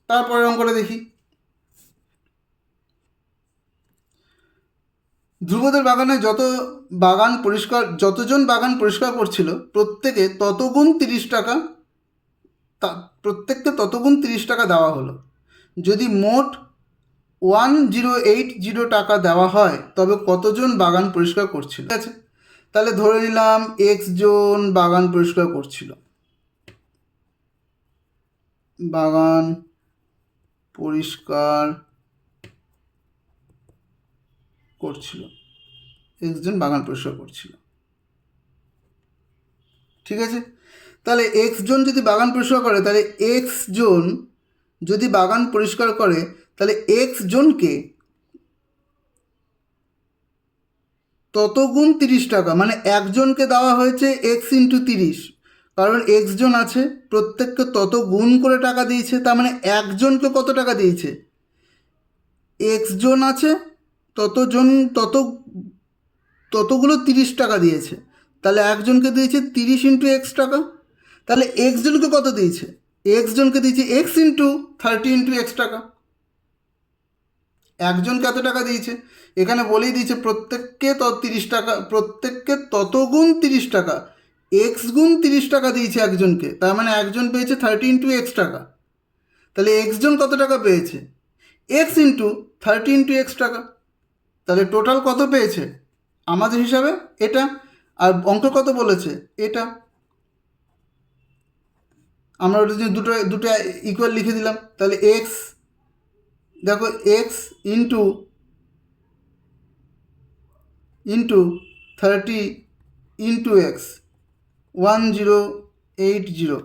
তারপরে অঙ্কটা দেখি। ধ্রুবদের বাগানে যতজন বাগান পরিষ্কার করছিল প্রত্যেককে ততগুণ 30 টাকা দেওয়া হলো। যদি মোট 1080 টাকা দেওয়া হয় তবে কতজন বাগান পরিষ্কার করছিল? ঠিক আছে, তাহলে ধরে নিলাম জন বাগান পরিষ্কার করছিল। বাগান পরিষ্কার করছিল, জন বাগান পরিষ্কার করছিল। ঠিক আছে, তাহলে জন যদি বাগান পরিষ্কার করে, তাহলে জন যদি বাগান পরিষ্কার করে, তাহলে জনকে ততগুণ 30 টাকা, মানে একজনকে দেওয়া হয়েছে ইন্টু 30, কারণ জন আছে, প্রত্যেককে তত গুণ করে টাকা দিয়েছে। তার মানে একজনকে কত টাকা দিয়েছে? জন আছে, ততগুলো 30 টাকা দিয়েছে, তাহলে একজনকে দিয়েছে 30 ইন্টু টাকা। তাহলে জনকে কত দিয়েছে? জনকে দিয়েছে ইন্টু 30 ইন্টু টাকা। একজনকে এত টাকা দিয়েছে, এখানে বলেই দিয়েছে প্রত্যেককে 30 টাকা, প্রত্যেককে তত গুণ 30 টাকা, গুণ 30 টাকা দিয়েছে একজনকে। তার মানে একজন পেয়েছে 30 ইন্টু টাকা। তাহলে জন কত টাকা পেয়েছে? ইন্টু 30 ইন্টু টাকা। তাহলে টোটাল কত পেয়েছে আমাদের হিসাবে? এটা। আর অঙ্ক কত বলেছে? এটা। আমরা ওটা দুটো ইকুয়াল লিখে দিলাম। তাহলে দেখো into 30 into 1080,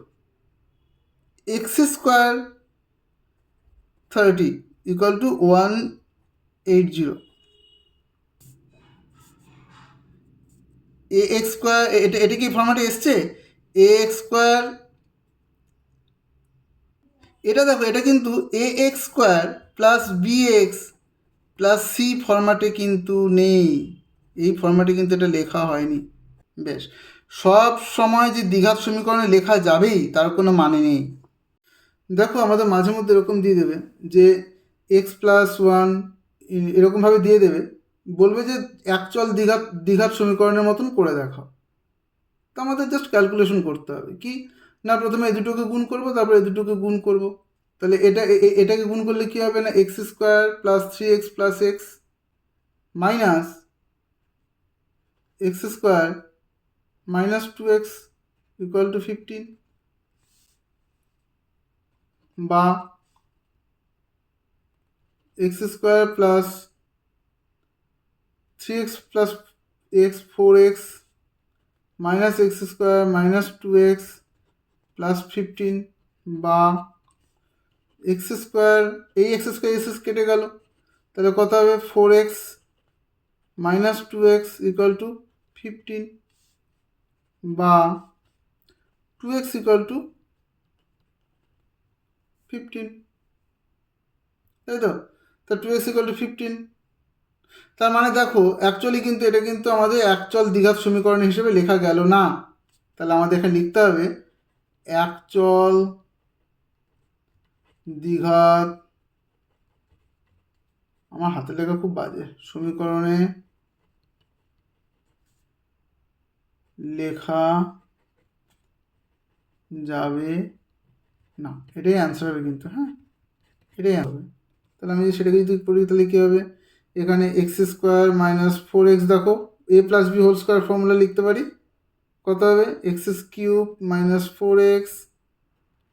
square 30 equal to 180। Square, এটা কি ফর্ম্যাটে এসছে? স্কোয়ার, এটা দেখো, এটা কিন্তু স্কোয়ার প্লাস প্লাস সি ফর্ম্যাটে কিন্তু নেই। এই ফর্ম্যাটে কিন্তু এটা লেখা হয়নি। বেশ, সব সময় যে দ্বিঘাত সমীকরণে লেখা যাবেই তার কোনো মানে নেই। দেখো আমাদের মাঝে মধ্যে এরকম দিয়ে দেবে যে x+1 এরকমভাবে দিয়ে দেবে, বলবে যে অ্যাকচুয়াল দ্বিঘাত সমীকরণের মতন করে দেখাও। তো আমাদের জাস্ট ক্যালকুলেশন করতে হবে কি না, প্রথমে এই দুটোকে গুণ করবো, তারপরে এই দুটোকে গুণ করবো। তাহলে এটাকে গুণ করলে কি হবে না, square plus 3x plus x minus square minus 2x equal to 15, বা square plus 3x plus 4x minus square minus 2x plus 15, বা স্কোয়ার, এই স্কোয়ার কেটে গেল, তাহলে কত হবে 4x minus 2x equal to 15, বা 2x ইকুয়াল টু 15, তাই তো? তা 2x ইকুয়াল টু 15। তার মানে দেখো অ্যাকচুয়ালি কিন্তু এটা কিন্তু আমাদের অ্যাকচুয়াল দ্বিঘাত সমীকরণ হিসেবে লেখা গেল না। তাহলে আমাদের এখানে লিখতে হবে অ্যাকচুয়াল দ্বিঘাত, আমার হাতে লেখা খুব বাজে, সমীকরণে লেখা যাবে না, এটাই অ্যান্সার হবে কিন্তু। হ্যাঁ, এটাই হবে। তাহলে আমি যদি সেটাকে যদি করি তাহলে কী হবে, এখানে স্কোয়ার মাইনাস 4x, দেখো a plus B whole square formula লিখতে পারি, কত হবে x³ মাইনাস 4x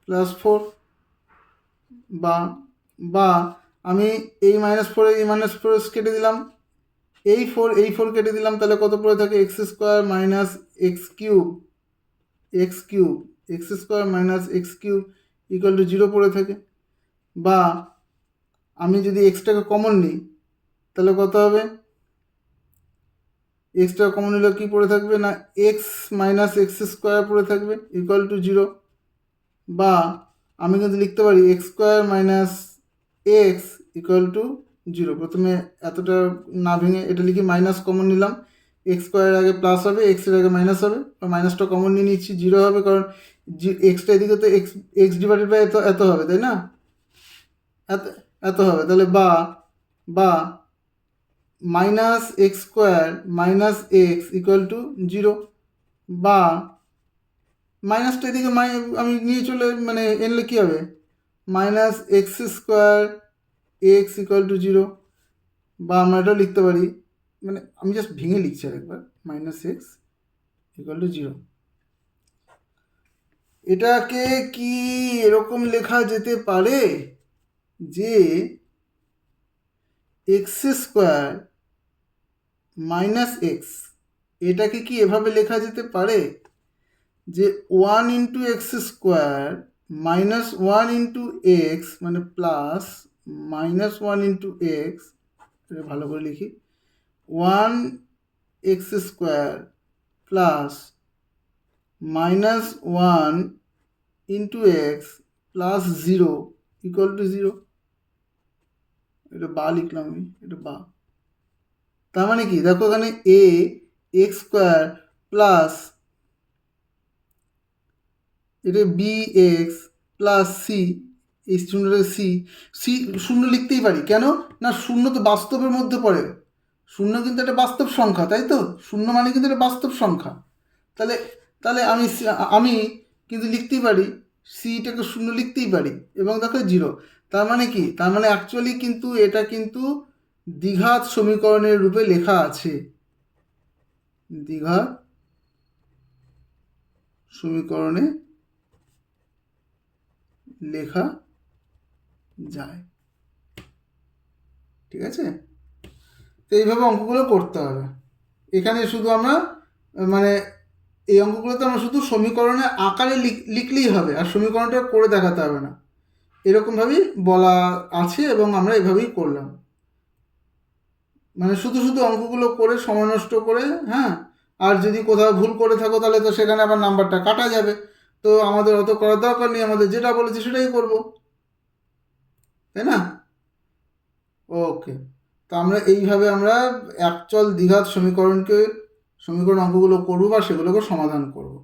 প্লাস 4, বা আমি এই -4 কেটে দিলাম, এই 4 কেটে দিলাম, তাহলে কত পড়ে থাকে x² minus x³ minus x³ equal to 0 পড়ে থাকে। বা আমি যদি এক্সটাকে কমন নিই তাহলে কত হবে, এক্সটাকে কমন নিলে কী পড়ে থাকবে না x মাইনাস x² পড়ে থাকবে ইকুয়াল টু 0, বা আমি কিন্তু লিখতে পারি x² minus x equal to 0। প্রথমে এতটা না ভেঙে এটা লিখি, মাইনাস কমন নিলাম, x² আগে প্লাস হবে, এক্সের আগে মাইনাস হবে, মাইনাসটা কমন নিয়ে নিচ্ছি, 0 হবে, কারণ এক্সটা এদিকে তো এক্স ডিভাইডেড বাই এত হবে, তাই না? এত এত হবে, তাহলে বা minus x square minus x equal to zero, বা মাইনাসটা এদিকে আমি নিয়ে চলে মানে এনলে কী হবে, minus x square x equal to zero, বা আমরা এটাও লিখতে পারি, মানে আমি জাস্ট ভেঙে লিখছি আর একবার, minus x equal to zero. এটাকে কি এরকম লেখা যেতে পারে যে এক্স স্কোয়ার মাইনাস এক্স, এটাকে কি এভাবে লেখা যেতে পারে যে one into x square minus one into x মানে plus minus one into x, এটা ভালো করে লিখি, one x square plus minus one into x plus zero equal to zero. এটা বা লিখলাম আমি, এটা বা। তার মানে কি দেখো এখানে এ এক্স স্কোয়ার প্লাস এটা বি এক্স প্লাস সি, এই শূন্যটা সি, সি শূন্য লিখতেই পারি, কেন না শূন্য তো বাস্তবের মধ্যে পড়ে, শূন্য কিন্তু একটা বাস্তব সংখ্যা, তাই তো, শূন্য মানে কিন্তু একটা বাস্তব সংখ্যা। তাহলে তাহলে আমি কিন্তু লিখতেই পারি, সিটাকে শূন্য লিখতেই পারি, এবং দেখো জিরো। তার মানে কি, তার মানে অ্যাকচুয়ালি কিন্তু এটা কিন্তু দ্বিঘাত সমীকরণের রূপে লেখা আছে, দ্বিঘাত সমীকরণে লেখা যায়। ঠিক আছে, তো এইভাবে অঙ্কগুলো করতে হবে। এখানে শুধু আমরা মানে এই অঙ্কগুলোতে আমরা শুধু সমীকরণের আকারে লিখলেই হবে, আর সমীকরণটা করে দেখাতে হবে না, এরকমভাবেই বলা আছে এবং আমরা এভাবেই করলাম। মানে শুধু শুধু অঙ্কগুলো করে সময় নষ্ট করে, হ্যাঁ, আর যদি কোথাও ভুল করে থাকো তাহলে তো সেখানে আবার নাম্বারটা কাটা যাবে, তো আমাদের অত করার দরকার নেই, আমাদের যেটা বলেছে সেটাই করব, তাই না? ওকে, তো আমরা এইভাবে আমরা অ্যাকচুয়াল দ্বিঘাত সমীকরণ অঙ্কগুলো করবো বা সেগুলোকে সমাধান করব,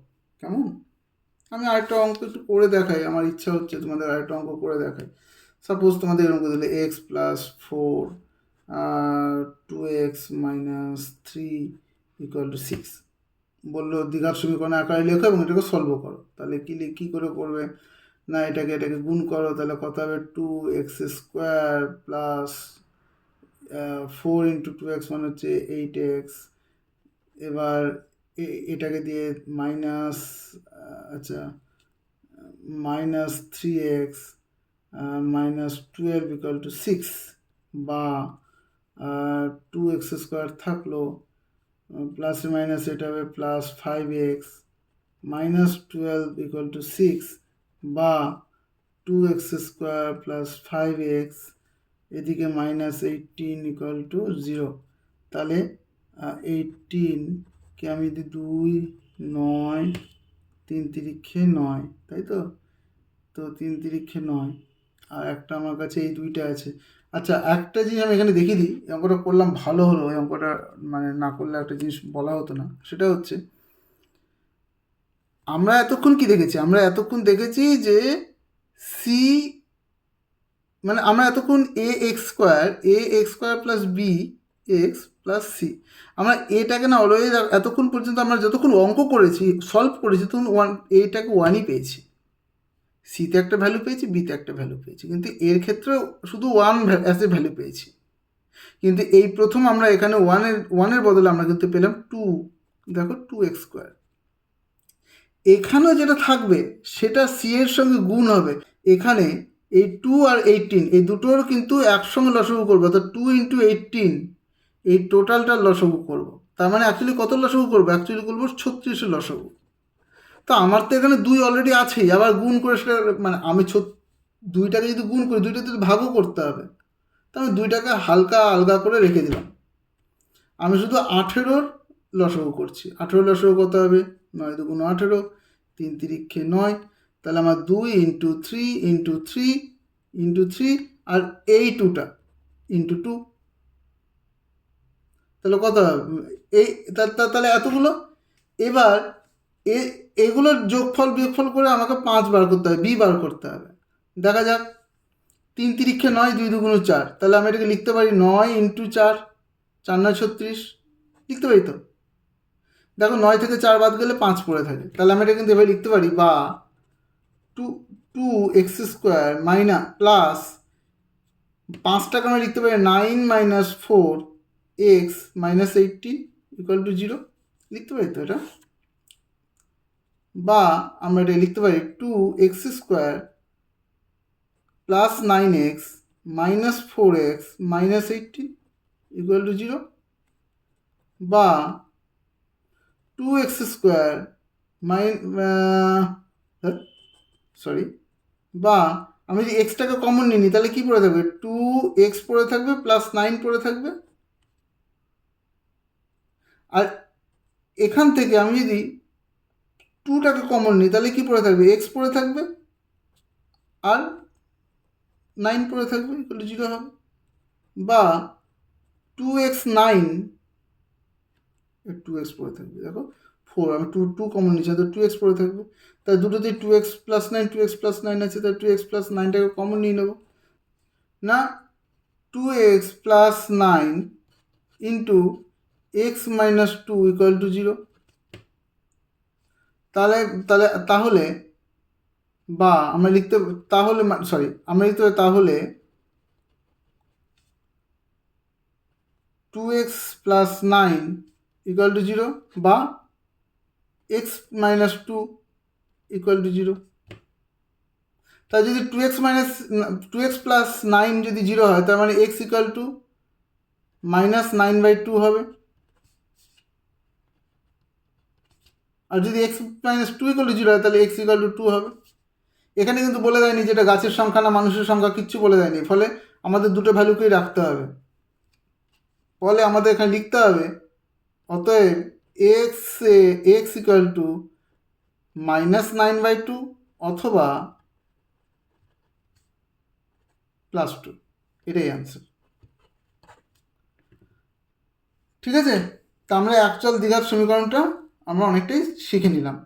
কেমন? আমি আরেকটা অঙ্ক একটু করে দেখাই, আমার ইচ্ছা হচ্ছে তোমাদের আরেকটা অঙ্ক করে দেখাই। সাপোজ তোমাদের এরকম করে দিলে x plus four two x minus three equal to six, বললো দ্বিঘাত সমীকরণে আকারে লেখো এবং এটাকে সলভ করো। তাহলে কী করে করবে না, এটাকে গুণ করো, তাহলে কত হবে, two x square plus four into two x মানে হচ্ছে এইট এক্স, এবার এটাকে দিয়ে মাইনাস, আচ্ছা, minus three x minus twelve equal to six, বা টু এক্স স্কোয়ার থাকলো প্লাস মাইনাস এটা হবে plus five x minus twelve equal to six, বা two x square plus five x এদিকে minus eighteen equal to zero. তাহলে এইটিনকে আমি যদি দুই নয় তিন তিরিক্ষে নয়, তাই তো, তো তিন তিরিক্ষে নয়, আর একটা আমার কাছে এই দুইটা আছে। আচ্ছা, একটা জিনিস আমি এখানে দেখিয়ে দিই, এই অঙ্কটা করলাম ভালো হলো, এই অঙ্কটা মানে না করলে একটা জিনিস বলা হতো না, সেটা হচ্ছে আমরা এতক্ষণ কি দেখেছি, আমরা এতক্ষণ দেখেছি যে সি মানে আমরা এতক্ষণ a x square plus b x plus c, আমরা এটাকে না অলওয়েজ এতক্ষণ পর্যন্ত আমরা যতক্ষণ অঙ্ক করেছি সলভ করেছি তখন এটাকে ওয়ানই পেয়েছি, সিতে একটা ভ্যালু পেয়েছি, বিতে একটা ভ্যালু পেয়েছি, কিন্তু এর ক্ষেত্রে শুধু ওয়ান অ্যাজ এ ভ্যালু পেয়েছি। কিন্তু এই প্রথম আমরা এখানে ওয়ানের বদলে আমরা কিন্তু পেলাম টু, দেখো টু এক্স স্কোয়ার, এখানেও যেটা থাকবে সেটা সি এর সঙ্গে গুণ হবে। এখানে এই টু আর এইটিন এই দুটোর কিন্তু একসঙ্গে লসাগু করবো, অর্থাৎ টু ইন্টু এইটিন এই টোটালটার লসাগু করবো। তার মানে অ্যাকচুয়ালি কত লসাগু করবো, অ্যাকচুয়ালি করবো 36-এর লসাগু। তো আমার তো এখানে দুই অলরেডি আছেই, আবার গুণ করে সেটা মানে আমি দুইটাকে যদি গুণ করি দুইটাতে ভাগও করতে হবে, তো আমি দুইটাকে হালকা আলগা করে রেখে দিলাম, আমি শুধু 18-র লসাগু করছি। 18 লসাগু কত হবে, 9 দুগুণ 18, তিন তিরিক্ষে 9, তাহলে আমার 2 into three into three into three আর এই টুটা ইন্টু টু, তাহলে কত হবে এই, তাহলে এতগুলো। এবার এগুলোর যোগফল বিয়োগফল করে আমাকে 5 বার করতে হবে, বি বার করতে হবে। দেখা যাক তিন তিরিক্ষে 9, 2 দুগুণ 4, তাহলে আমি এটাকে লিখতে পারি 9 ইন্টু 4, 4 9 36, লিখতে পারি তো। দেখো 9 থেকে 4 বাদ গেলে 5 পড়ে থাকে, তাহলে আমি এটা কিন্তু এভাবে লিখতে পারি, বা 2x² মাইনাস প্লাস 5টাকে আমরা লিখতে পারি 9 minus 4x minus 18 equal to 0, লিখতে পারি তো এটা। বা আমরা এটা লিখতে পারি 2x² plus 9x minus 4x minus 18 equal to 0, বা 2x² বা আমি যদি এক্সটাকে কমন নিই তাহলে কি পড়ে থাকবে, 2x পড়ে থাকবে প্লাস 9 পড়ে থাকবে। আর এখান থেকে আমি যদি 2টাকে কমন নিই তাহলে কি পড়ে থাকবে, x পড়ে থাকবে আর 9 পড়ে থাকবে, ইকুয়াল টু 0 হবে। বা 2x9, 2x পড়ে থাকবে, দেখো 4, আমি 2 কমন নিচ্ছি, তো 2x পড়ে থাকবে, তাই দুটোতেই 2x প্লাস 9 2x প্লাস 9 আছে, তাই 2x প্লাস 9টাকে কমন নিয়ে নেব না। 2x plus 9 into x minus 2 equal to 0, তাহলে বা আমরা লিখতে তাহলে আমরা লিখতে পারি তাহলে 2x প্লাস 9 ইকুয়াল টু 0, বা x মাইনাস 2 ইকুয়াল টু 0। তাই যদি 2x প্লাস 9 যদি 0 হয়, তার মানে x ইকুয়াল টু মাইনাস 9/2 হবে। আর যদি x মাইনাস 2 ইকুয়াল টু 0 হয়, তাহলে x ইকুয়াল টু 2 হবে। এখানে কিন্তু বলে দেয়নি যেটা গাছের সংখ্যা না মানুষের সংখ্যা, কিচ্ছু বলে দেয়নি, ফলে আমাদের দুটো ভ্যালুকেই রাখতে হবে। ফলে আমাদের এখানে লিখতে হবে অতএব x ইকুয়াল টু মাইনাস 9/2 অথবা প্লাস 2, এটাই অ্যান্সার। ঠিক আছে, তা আমরা অ্যাকচুয়াল দ্বিঘাত সমীকরণটা আমরা অনেকটাই শিখে নিলাম।